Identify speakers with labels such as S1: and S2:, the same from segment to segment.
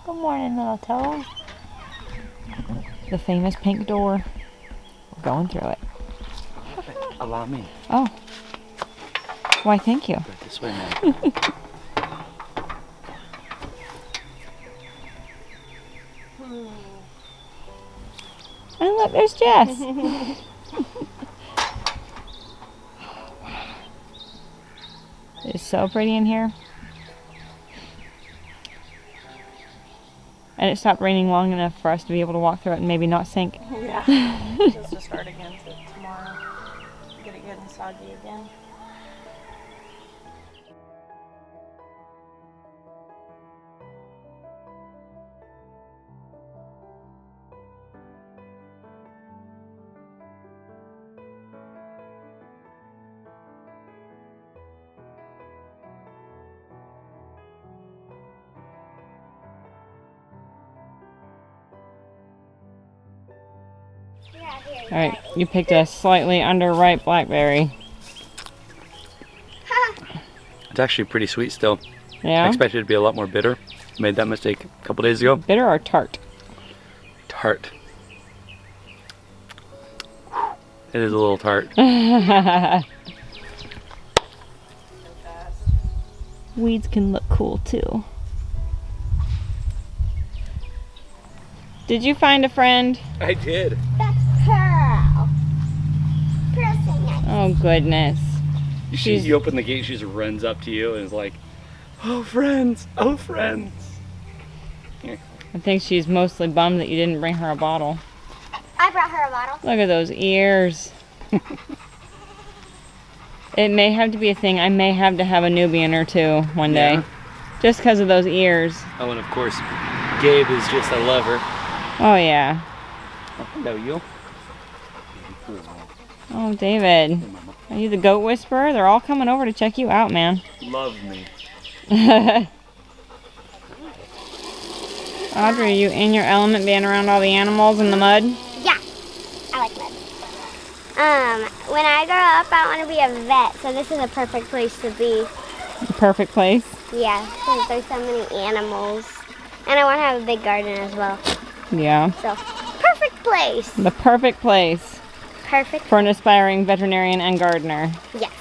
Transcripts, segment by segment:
S1: Good morning, little toe. The famous pink door. We're going through it.
S2: Allow me.
S1: Oh. Why, thank you.
S2: Go this way, man.
S1: And look, there's Jess. It's so pretty in here. And it stopped raining long enough for us to be able to walk through it and maybe not sink.
S3: Yeah. Just to start again tomorrow. Get it good and soggy again.
S1: Alright, you picked a slightly underripe blackberry.
S2: It's actually pretty sweet still.
S1: Yeah?
S2: I expected it to be a lot more bitter. Made that mistake a couple days ago.
S1: Bitter or tart?
S2: Tart. It is a little tart.
S1: Weeds can look cool too. Did you find a friend?
S2: I did.
S4: That's Pearl. Pearl saying that.
S1: Oh goodness.
S2: You open the gate, she just runs up to you and is like, "Oh friends, oh friends." Here.
S1: I think she's mostly bummed that you didn't bring her a bottle.
S4: I brought her a bottle.
S1: Look at those ears. It may have to be a thing. I may have to have a Nubian or two one day.
S2: Yeah.
S1: Just because of those ears.
S2: Oh, and of course, Gabe is just a lover.
S1: Oh yeah.
S2: Oh, hello, you.
S1: Oh, David. Are you the goat whisperer? They're all coming over to check you out, man.
S2: Love me.
S1: Audrey, are you in your element being around all the animals in the mud?
S4: Yeah, I like mud. When I grow up, I want to be a vet, so this is a perfect place to be.
S1: The perfect place.
S4: Yeah, because there's so many animals. And I want to have a big garden as well.
S1: Yeah.
S4: So, perfect place.
S1: The perfect place
S4: Perfect.
S1: for an aspiring veterinarian and gardener.
S4: Yes.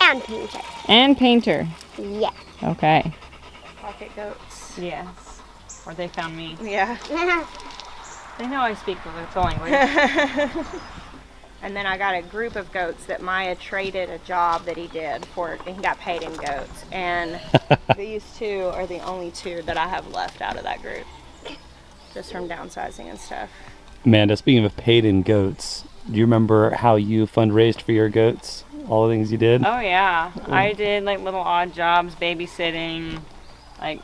S4: And painter.
S1: And painter.
S4: Yeah.
S1: Okay.
S3: Pocket goats.
S1: Yes. Or they found me.
S3: Yeah.
S1: They know I speak the language.
S3: And then I got a group of goats that Maya traded a job that he did for, and he got paid in goats. And these two are the only two that I have left out of that group. Just from downsizing and stuff.
S2: Amanda, speaking of paid in goats, do you remember how you fundraised for your goats? All the things you did?
S1: Oh yeah. I did like little odd jobs, babysitting, like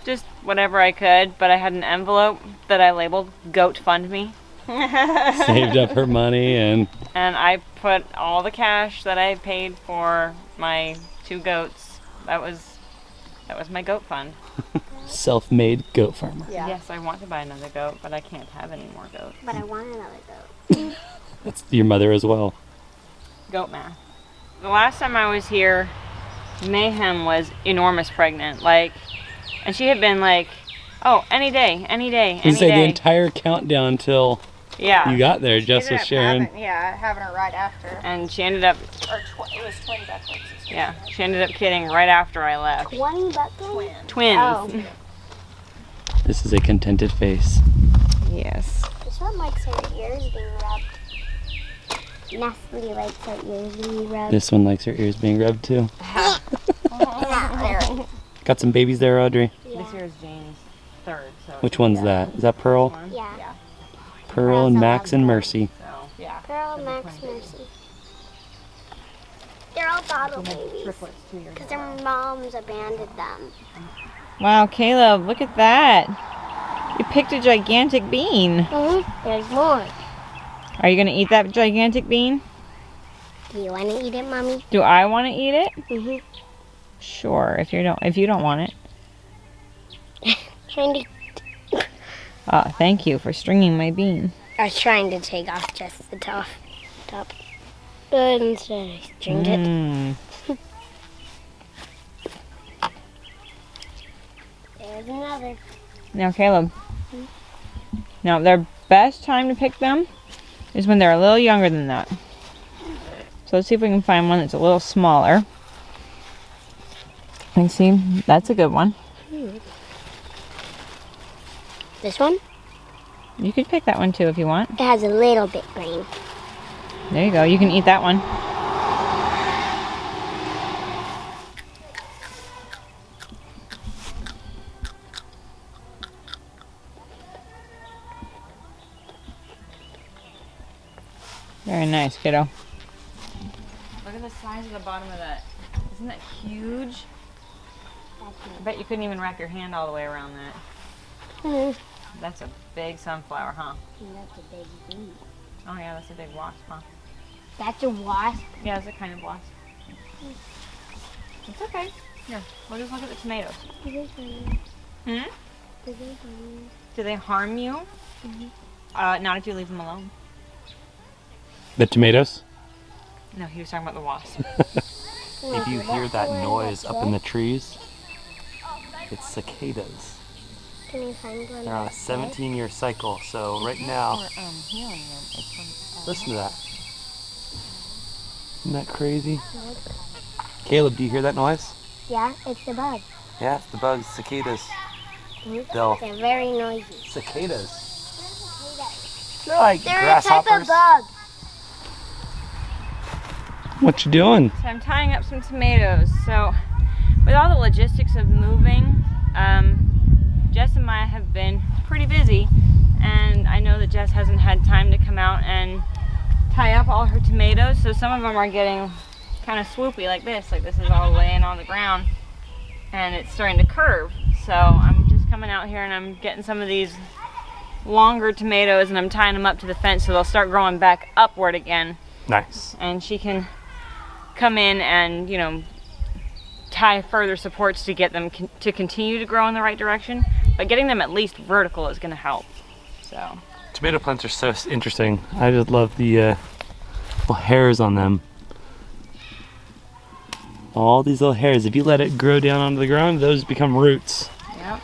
S1: just whatever I could, but I had an envelope that I labeled Goat Fund Me.
S2: Saved up her money and
S1: I put all the cash that I paid for my 2 goats. That was my goat fund.
S2: self-made goat farmer.
S3: Yeah.
S1: Yes, I want to buy another goat, but I can't have any more goats.
S4: But I want another goat.
S2: That's your mother as well.
S1: Goat math. The last time I was here, Mayhem was enormous pregnant. Like, and she had been like, oh, any day, any day, any
S2: The
S1: day.
S2: entire countdown till
S1: Yeah.
S2: you got there, Jess was sharing.
S3: Having her right after.
S1: And she ended up,
S3: Or it was twin ducklings.
S1: yeah, she ended up kidding right after I left.
S4: 20 bucklings?
S1: Twins.
S4: Oh.
S2: This is a contented face.
S1: Yes.
S4: This one likes her ears being rubbed. Nestle likes her ears being rubbed.
S2: This one likes her ears being rubbed too.
S4: Not really.
S2: Got some babies there, Audrey.
S4: Yeah.
S1: This year is Jane's third. So
S2: Which one's that? Is that Pearl?
S4: Yeah.
S2: Pearl and Max and Mercy.
S1: So,
S3: Yeah.
S4: Girl, Max, Mercy. They're all bottle babies.
S1: triplets 2 years
S4: Because their moms abandoned them.
S1: wow, Caleb, look at that. You picked a gigantic bean.
S4: There's more.
S1: Are you going to eat that gigantic bean?
S4: Do you want to eat it, Mommy?
S1: Do I want to eat it?
S4: Mm-hmm.
S1: Sure, if you don't want it.
S4: Trying to.
S1: Thank you for stringing my bean.
S4: I was trying to take off just the top. But instead I stringed it.
S1: Mm.
S4: There. There's another.
S1: Now, Caleb. Now, their best time to pick them is when they're a little younger than that. So let's see if we can find one that's a little smaller. And see, that's a good one.
S4: This one?
S1: You could pick that one too if you want.
S4: It has a little bit green.
S1: There you go. You can eat that one. Very nice, kiddo. Look at the size of the bottom of that. Isn't that huge? I bet you couldn't even wrap your hand all the way around that. That's a big sunflower, huh?
S4: That's a big bee.
S1: Oh yeah, that's a big wasp, huh?
S4: That's a wasp?
S1: Yeah, it's a kind of wasp. It's okay. Here, we'll just look at the tomatoes. Hmm? Do they harm you? Not if you leave them alone.
S2: The tomatoes?
S1: No, he was talking about the wasp.
S2: If you hear that noise up in the trees, it's cicadas.
S4: Can you find one?
S2: They're on a 17-year cycle, so right now, listen to that. Isn't that crazy? Caleb, do you hear that noise?
S4: Yeah, it's the bug.
S2: Yeah, it's the bugs, cicadas.
S4: They're very noisy.
S2: Cicadas? They're like
S4: They're
S2: grasshoppers.
S4: a type of bug.
S2: What you doing?
S1: So I'm tying up some tomatoes. So with all the logistics of moving, Jess and Maya have been pretty busy, and I know that Jess hasn't had time to come out and tie up all her tomatoes, so some of them are getting kind of swoopy like this is all laying on the ground and it's starting to curve. So I'm just coming out here and I'm getting some of these longer tomatoes and I'm tying them up to the fence so they'll start growing back upward again.
S2: Nice.
S1: And she can come in and, you know, tie further supports to get them to continue to grow in the right direction, but getting them at least vertical is going to help. So
S2: Tomato plants are so interesting. I just love the little hairs on them. All these little hairs. If you let it grow down onto the ground, those become roots.
S1: yep.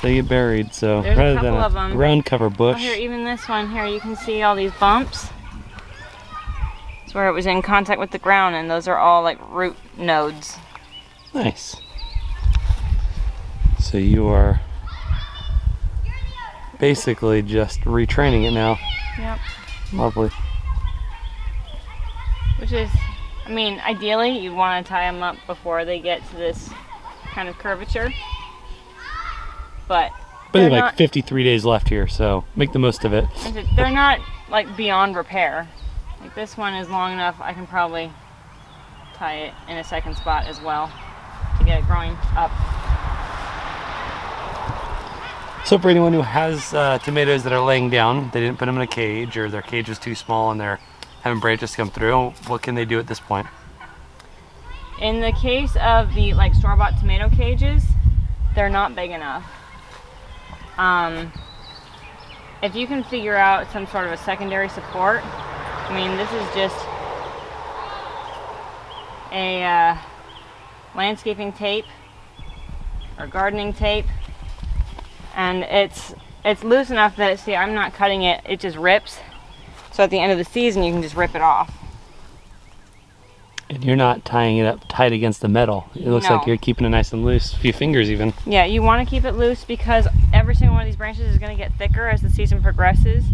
S2: They get buried. So
S1: There's a
S2: rather
S1: couple
S2: than
S1: of
S2: a
S1: 'em.
S2: ground cover
S1: Oh,
S2: bush,
S1: here, even this one here, you can see all these bumps. It's where it was in contact with the ground, and those are all like root nodes.
S2: nice. So you are basically just retraining it now.
S1: Yep.
S2: Lovely.
S1: Which is, I mean, ideally you want to tie them up before they get to this kind of curvature. But
S2: But
S1: they're
S2: like
S1: not,
S2: 53 days left here, so make the most of it.
S1: they're not like beyond repair. Like this one is long enough, I can probably tie it in a second spot as well to get it growing up.
S2: So for anyone who has tomatoes that are laying down, they didn't put them in a cage, or their cage was too small and they're having branches come through, what can they do at this point?
S1: In the case of the like store-bought tomato cages, they're not big enough. If you can figure out some sort of a secondary support, I mean, this is just a landscaping tape or gardening tape, and it's loose enough that, see, I'm not cutting it, it just rips. So at the end of the season, you can just rip it off.
S2: And you're not tying it up tight against the metal. It looks
S1: No.
S2: like you're keeping it nice and loose, a few fingers even.
S1: Yeah, you want to keep it loose because every single one of these branches is going to get thicker as the season progresses,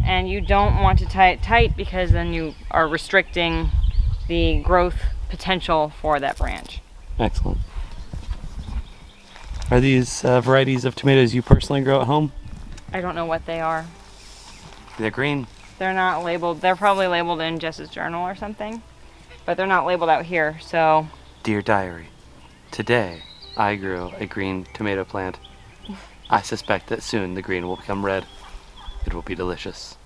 S1: and you don't want to tie it tight because then you are restricting the growth potential for that branch.
S2: Excellent. Are these varieties of tomatoes you personally grow at home?
S1: I don't know what they are.
S2: They're green.
S1: They're not labeled. They're probably labeled in Jess's journal or something, but they're not labeled out here, so.
S2: Dear Diary, today I grew a green tomato plant. I suspect that soon the green will become red. It will be delicious.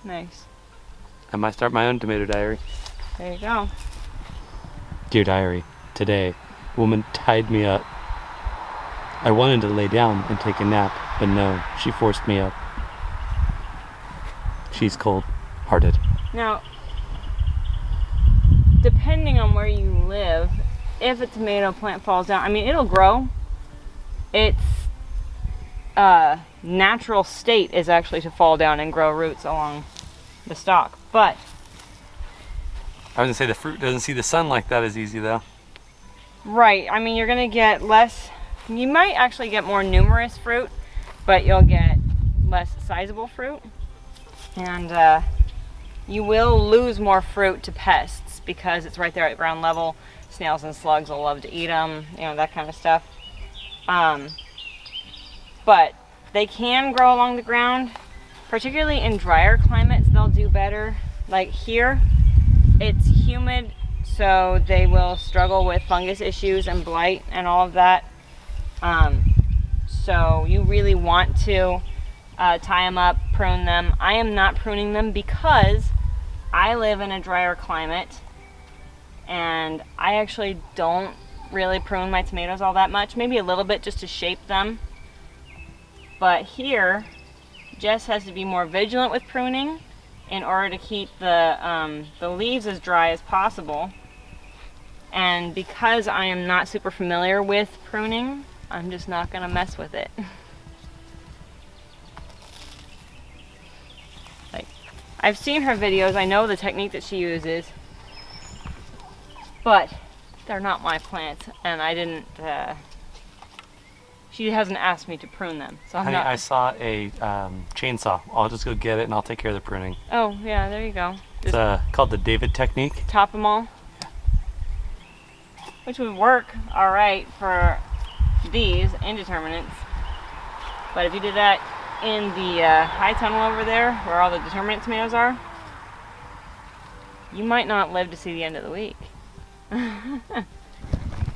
S1: Nice.
S2: I might start my own tomato diary.
S1: There you go.
S2: Dear Diary, today, woman tied me up. I wanted to lay down and take a nap, but no, she forced me up. She's cold-hearted.
S1: Now, depending on where you live, if a tomato plant falls down, I mean, it'll grow. Its natural state is actually to fall down and grow roots along the stalk. But
S2: I was gonna say the fruit doesn't see the sun like that as easy though.
S1: right, I mean, you're gonna get less, you might actually get more numerous fruit, but you'll get less sizable fruit. And you will lose more fruit to pests because it's right there at ground level. Snails and slugs will love to eat them, you know, that kind of stuff. But they can grow along the ground, particularly in drier climates. They'll do better. Like here, it's humid, so they will struggle with fungus issues and blight and all of that. So you really want to tie them up, prune them. I am not pruning them because I live in a drier climate, and I actually don't really prune my tomatoes all that much. Maybe a little bit just to shape them. But here, Jess has to be more vigilant with pruning in order to keep the leaves as dry as possible. And because I am not super familiar with pruning, I'm just not gonna mess with it. Like, I've seen her videos, I know the technique that she uses, but they're not my plants, and I didn't, she hasn't asked me to prune them, so I'm
S2: Honey,
S1: not.
S2: I saw a chainsaw. I'll just go get it and I'll take care of the pruning.
S1: Oh, yeah, there you go.
S2: It's called the David technique.
S1: Top them all. Which would work all right for these indeterminates. But if you did that in the high tunnel over there, where all the determinate tomatoes are, you might not live to see the end of the week.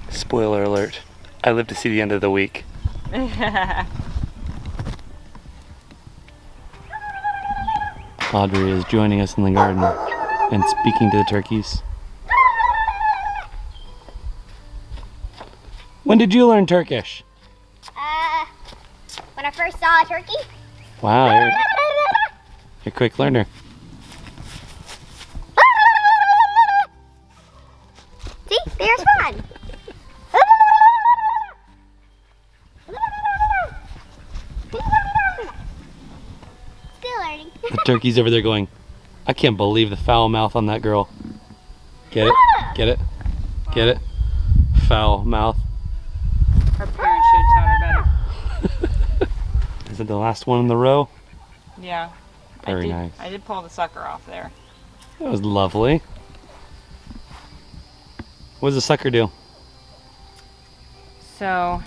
S2: Spoiler alert. I live to see the end of the week. Audrey is joining us in the garden and speaking to the turkeys. When did you learn Turkish?
S4: When I first saw a turkey.
S2: Wow, you're a quick learner.
S4: See, they respond. Still learning.
S2: The turkey's over there going, I can't believe the foul mouth on that girl. Get it? Get it? Get it? Foul mouth.
S1: Her parents should taught her better.
S2: Is it the last one in the row?
S1: Yeah.
S2: Very nice.
S1: I did pull the sucker off there.
S2: That was lovely. What does the sucker do?
S1: So,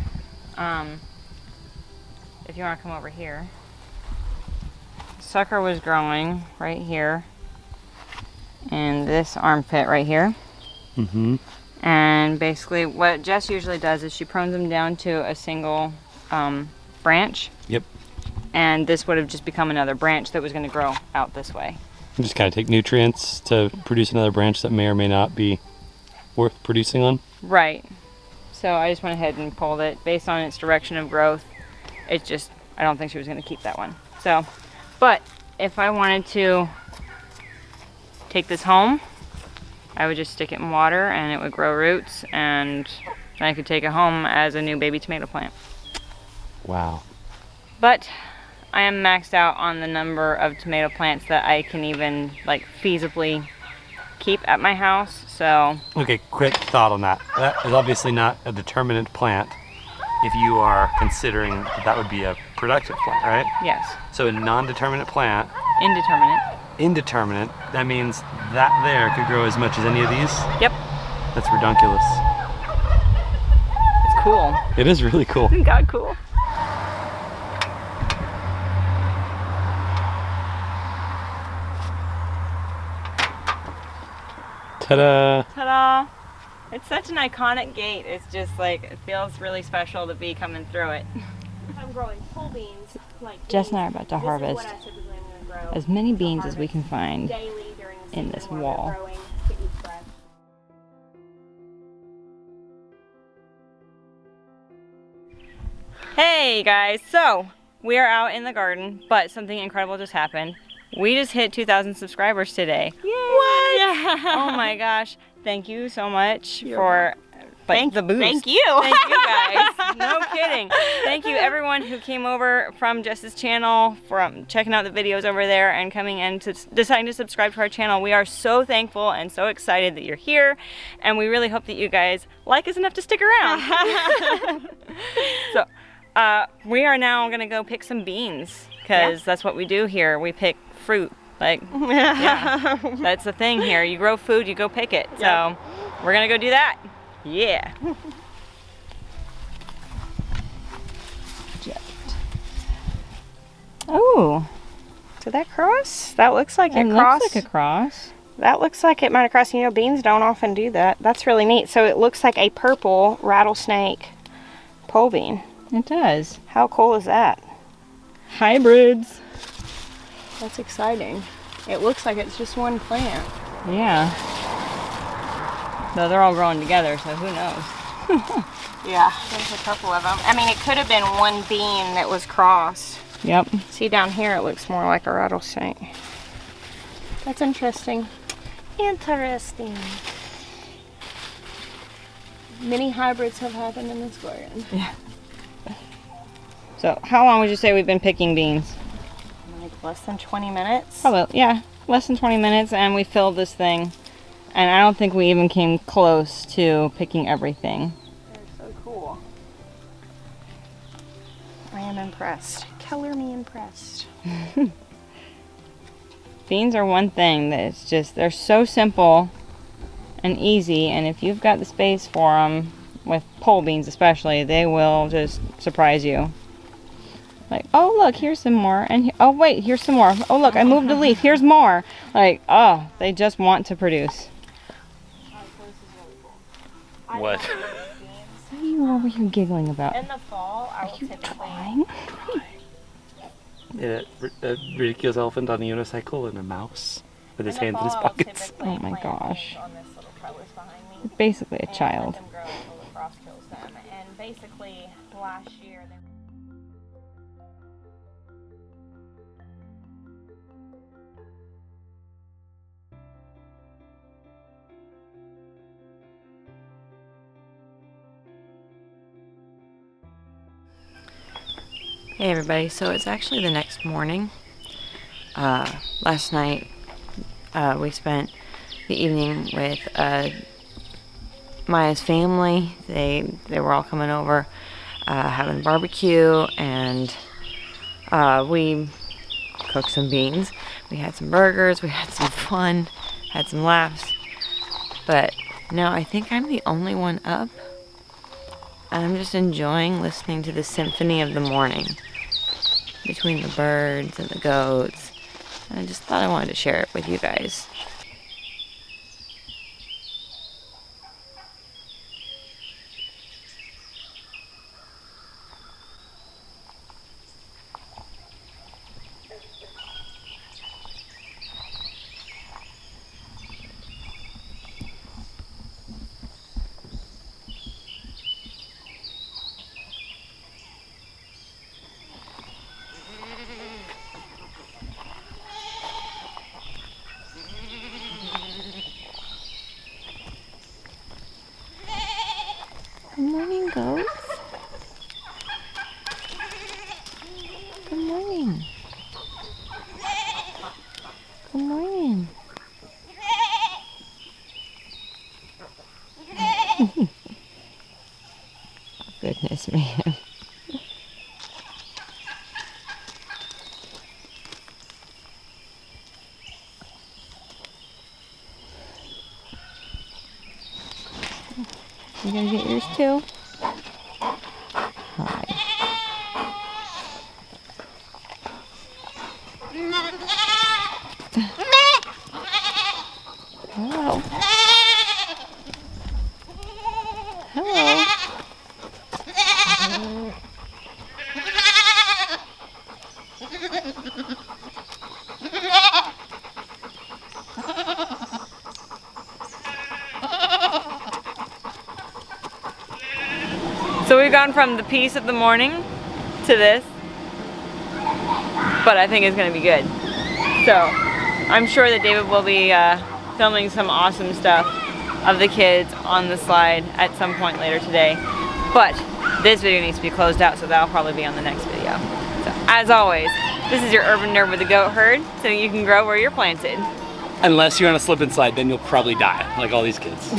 S1: if you want to come over here, sucker was growing right here in this armpit right here.
S2: Mm-hmm.
S1: And basically what Jess usually does is she prunes them down to a single branch.
S2: Yep.
S1: And this would have just become another branch that was going to grow out this way.
S2: You just gotta take nutrients to produce another branch that may or may not be worth producing on.
S1: Right. So I just went ahead and pulled it based on its direction of growth. It just, I don't think she was going to keep that one. So, but if I wanted to take this home, I would just stick it in water and it would grow roots, and then I could take it home as a new baby tomato plant.
S2: Wow.
S1: But I am maxed out on the number of tomato plants that I can even like feasibly keep at my house, so.
S2: Okay, quick thought on that. That is obviously not a determinate plant if you are considering that would be a productive plant, right?
S1: Yes.
S2: So a non-determinate plant,
S1: Indeterminate.
S2: that means that there could grow as much as any of these?
S1: Yep.
S2: That's redonkulous.
S1: It's cool.
S2: It is really cool.
S1: God, cool.
S2: Ta-da!
S1: Ta-da! It's such an iconic gate. It's just like, it feels really special to be coming through it.
S3: I'm growing whole beans like
S1: Jess and I are about to
S3: this is
S1: harvest
S3: what I typically am gonna grow.
S1: as many
S3: So
S1: beans as we
S3: harvest
S1: can find
S3: daily during the
S1: in
S3: season
S1: this
S3: while they're
S1: wall.
S3: growing to eat fresh.
S1: Hey guys, so we are out in the garden, but something incredible just happened. We just hit 2,000 subscribers today.
S3: Yay!
S1: What? Yeah. Oh my gosh. Thank you so much for Like the boost.
S3: Thank you.
S1: Thank you guys. No kidding. Thank you everyone who came over from Jess's channel, from checking out the videos over there and coming in to deciding to subscribe to our channel. We are so thankful and so excited that you're here, and we really hope that you guys like us enough to stick around. So we are now gonna go pick some beans, because that's what we do here. We pick fruit. Like, yeah, that's the thing here. You grow food, you go pick it. So we're gonna go do that. Yeah. Oh,
S3: Did that cross? That looks like it crossed.
S1: looks like a cross.
S3: That looks like it might have crossed. You know, beans don't often do that. That's really neat. So it looks like a purple rattlesnake pole bean.
S1: It does.
S3: How cool is that?
S1: Hybrids.
S3: That's exciting. It looks like it's just one plant.
S1: Yeah. Though they're all growing together, so who knows?
S3: Yeah, there's a couple of them. I mean, it could have been one bean that was crossed.
S1: Yep.
S3: See down here, it looks more like a rattlesnake. That's interesting. Interesting. Many hybrids have happened in this garden.
S1: Yeah. So, how long would you say we've been picking beans?
S3: Like less than 20 minutes.
S1: Probably, yeah, less than 20 minutes, and we filled this thing. And I don't think we even came close to picking everything.
S3: They're so cool. I am impressed. Color me impressed.
S1: Beans are one thing that it's just, they're so simple and easy, and if you've got the space for them, with pole beans especially, they will just surprise you. Like, oh look, here's some more, and oh wait, here's some more. Oh look, I moved a leaf, here's more. Like, oh, they just want to produce.
S2: What?
S1: What are you over here giggling about?
S3: In the fall, I will typically...
S1: Trying?
S2: A ridiculous elephant on a unicycle and a mouse with his
S3: In the
S2: hands in his
S3: fall, I'll
S2: pockets.
S3: typically
S1: Oh my
S3: plant
S1: gosh.
S3: beans on this little trellis behind me.
S1: Basically a
S3: And
S1: child.
S3: let them grow until the frost kills them. And basically, last year, they...
S1: Hey everybody, so it's actually the next morning. Last night we spent the evening with Maya's family. They were all coming over having barbecue, and we cooked some beans. We had some burgers, we had some fun, had some laughs. But now I think I'm the only one up. I'm just enjoying listening to the symphony of the morning between the birds and the goats. And I just thought I wanted to share it with you guys. Good morning, goats. Good morning. Good morning. Goodness, man. You gonna get yours too? Hi. Hello. Hello. So we've gone from the peace of the morning to this, but I think it's going to be good. So I'm sure that David will be filming some awesome stuff of the kids on the slide at some point later today. But this video needs to be closed out, so that'll probably be on the next video. So as always, this is your urban nerd with the goat herd, so you can grow where you're planted.
S2: Unless you're on a slip and slide, then you'll probably die, like all these kids.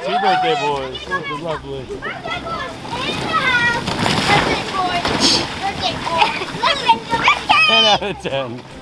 S5: Two birthday boys. Oh, lovely. 10 out of 10.